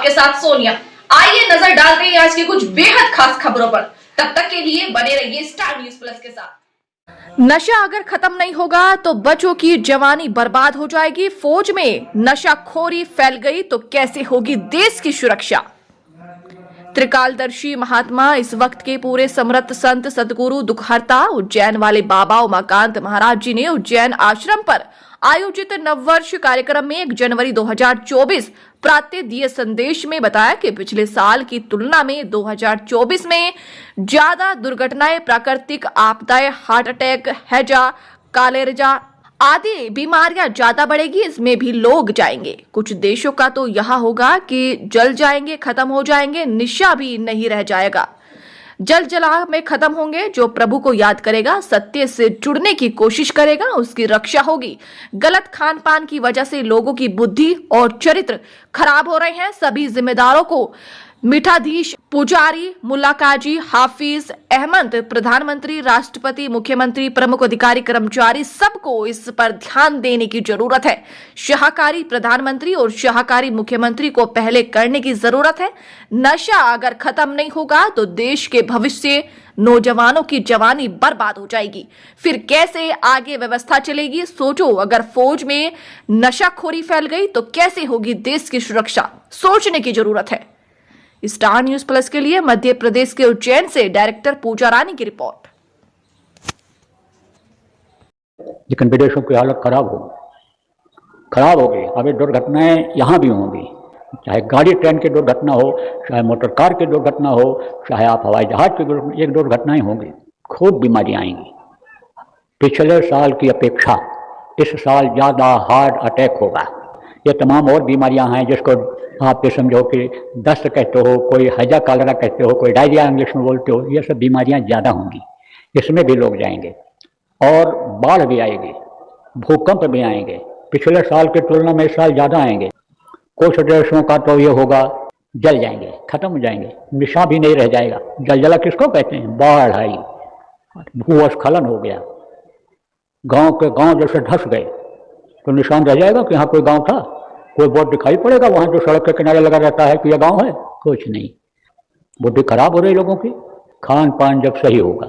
आपके साथ सोनिया। आइए नजर डालते हैं आज की कुछ बेहद खास खबरों पर। तब तक के लिए बने रहिए स्टार न्यूज प्लस के साथ। नशा अगर खत्म नहीं होगा तो बच्चों की जवानी बर्बाद हो जाएगी। फौज में नशाखोरी फैल गई तो कैसे होगी देश की सुरक्षा। त्रिकालदर्शी महात्मा इस वक्त के पूरे समर्थ संत सदगुरु दुखहर्ता उज्जैन वाले बाबा उमाकांत महाराज जी ने उज्जैन आश्रम पर आयोजित नववर्ष कार्यक्रम में 1 जनवरी 2024 प्रातः दिए संदेश में बताया कि पिछले साल की तुलना में 2024 में ज्यादा दुर्घटनाएं, प्राकृतिक आपदाएं, हार्ट अटैक, हैजा, कालेरजा आदि बीमारियां ज्यादा बढ़ेगी। इसमें भी लोग जाएंगे। कुछ देशों का तो यह होगा कि जल जाएंगे, खत्म हो जाएंगे, निशा भी नहीं रह जाएगा। जल जला में खत्म होंगे। जो प्रभु को याद करेगा, सत्य से जुड़ने की कोशिश करेगा, उसकी रक्षा होगी। गलत खान पान की वजह से लोगों की बुद्धि और चरित्र खराब हो रहे हैं। सभी जिम्मेदारों को मीठाधीश, पुजारी, मुल्ला काजी, हाफिज, अहमद, प्रधानमंत्री, राष्ट्रपति, मुख्यमंत्री, प्रमुख अधिकारी, कर्मचारी सबको इस पर ध्यान देने की जरूरत है। शाहकारी प्रधानमंत्री और शाहकारी मुख्यमंत्री को पहले करने की जरूरत है। नशा अगर खत्म नहीं होगा तो देश के भविष्य, नौजवानों की जवानी बर्बाद हो जाएगी। फिर कैसे आगे व्यवस्था चलेगी। सोचो, अगर फौज में नशाखोरी फैल गई तो कैसे होगी देश की सुरक्षा। सोचने की जरूरत है। स्टार न्यूज प्लस के लिए मध्य प्रदेश के उज्जैन से डायरेक्टर पूजा रानी की रिपोर्ट। लेकिन विदेशों की हालत खराब हो गई। अब ये दुर्घटनाएं यहाँ भी होंगी, चाहे गाड़ी ट्रेन की दुर्घटना हो, चाहे मोटर कार की दुर्घटना हो, चाहे आप हवाई जहाज की एक दुर्घटनाएं होंगी। खूब बीमारियां आएंगी। पिछले साल की अपेक्षा इस साल ज़्यादा हार्ट अटैक होगा। ये तमाम और बीमारियां हैं जिसको आप ये समझो कि दस्त कहते हो, कोई हैजा कालरा कहते हो, कोई डायरिया इंग्लिश में बोलते हो। ये सब बीमारियां ज़्यादा होंगी। इसमें भी लोग जाएंगे और बाढ़ भी आएगी, भूकंप भी आएंगे। पिछले साल की तुलना में इस साल ज़्यादा आएंगे। कुछ देशों का तो ये होगा, जल जाएंगे, खत्म हो जाएंगे, निशा भी नहीं रह जाएगा। जलजला किसको कहते हैं? बाढ़ आई, भूस्खलन हो गया, गांव के गांव जैसे धस गए तो निशान रह जाएगा कि यहाँ कोई गांव था? कोई बोर्ड दिखाई पड़ेगा वहाँ जो सड़क के किनारे लगा रहता है कि यह गांव है? कुछ नहीं। बुद्धि खराब हो रही लोगों की। खान पान जब सही होगा,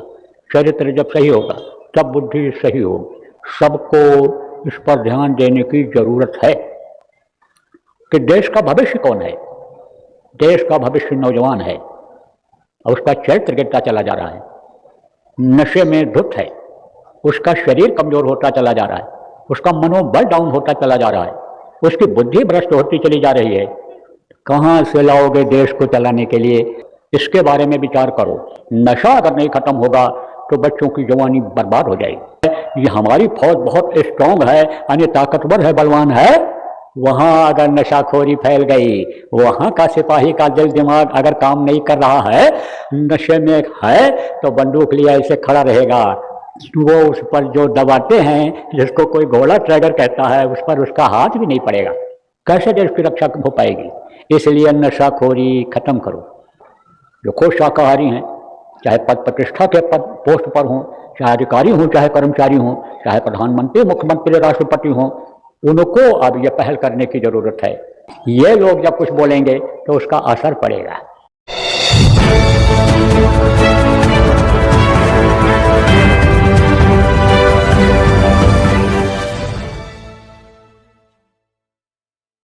चरित्र जब सही होगा, तब बुद्धि सही होगी। सबको इस पर ध्यान देने की जरूरत है कि देश का भविष्य कौन है। देश का भविष्य नौजवान है और उसका चरित्र गिरता चला जा रहा है, नशे में धुत है, उसका शरीर कमजोर होता चला जा रहा है, उसका मनोबल डाउन होता चला जा रहा है, उसकी बुद्धि भ्रष्ट होती चली जा रही है। कहाँ से लाओगे देश को चलाने के लिए? इसके बारे में विचार करो। नशा अगर नहीं खत्म होगा तो बच्चों की जवानी बर्बाद हो जाएगी। ये हमारी फौज बहुत स्ट्रांग है, यानी ताकतवर है, बलवान है। वहाँ अगर नशाखोरी फैल गई, वहाँ का सिपाही का दिल दिमाग अगर काम नहीं कर रहा है, नशे में है, तो बंदूक लिया ऐसे खड़ा रहेगा। वो उस पर जो दबाते हैं, जिसको कोई घोड़ा ट्रैगर कहता है, उस पर उसका हाथ भी नहीं पड़ेगा। कैसे देश की रक्षा हो पाएगी? इसलिए नशाखोरी खत्म करो। जो खुद शाकाहारी हैं, चाहे पद प्रतिष्ठा के पद पोस्ट पर हों, चाहे अधिकारी हों, चाहे कर्मचारी हों, चाहे प्रधानमंत्री, मुख्यमंत्री, राष्ट्रपति हों, उनको अब यह पहल करने की जरूरत है। ये लोग जब कुछ बोलेंगे तो उसका असर पड़ेगा।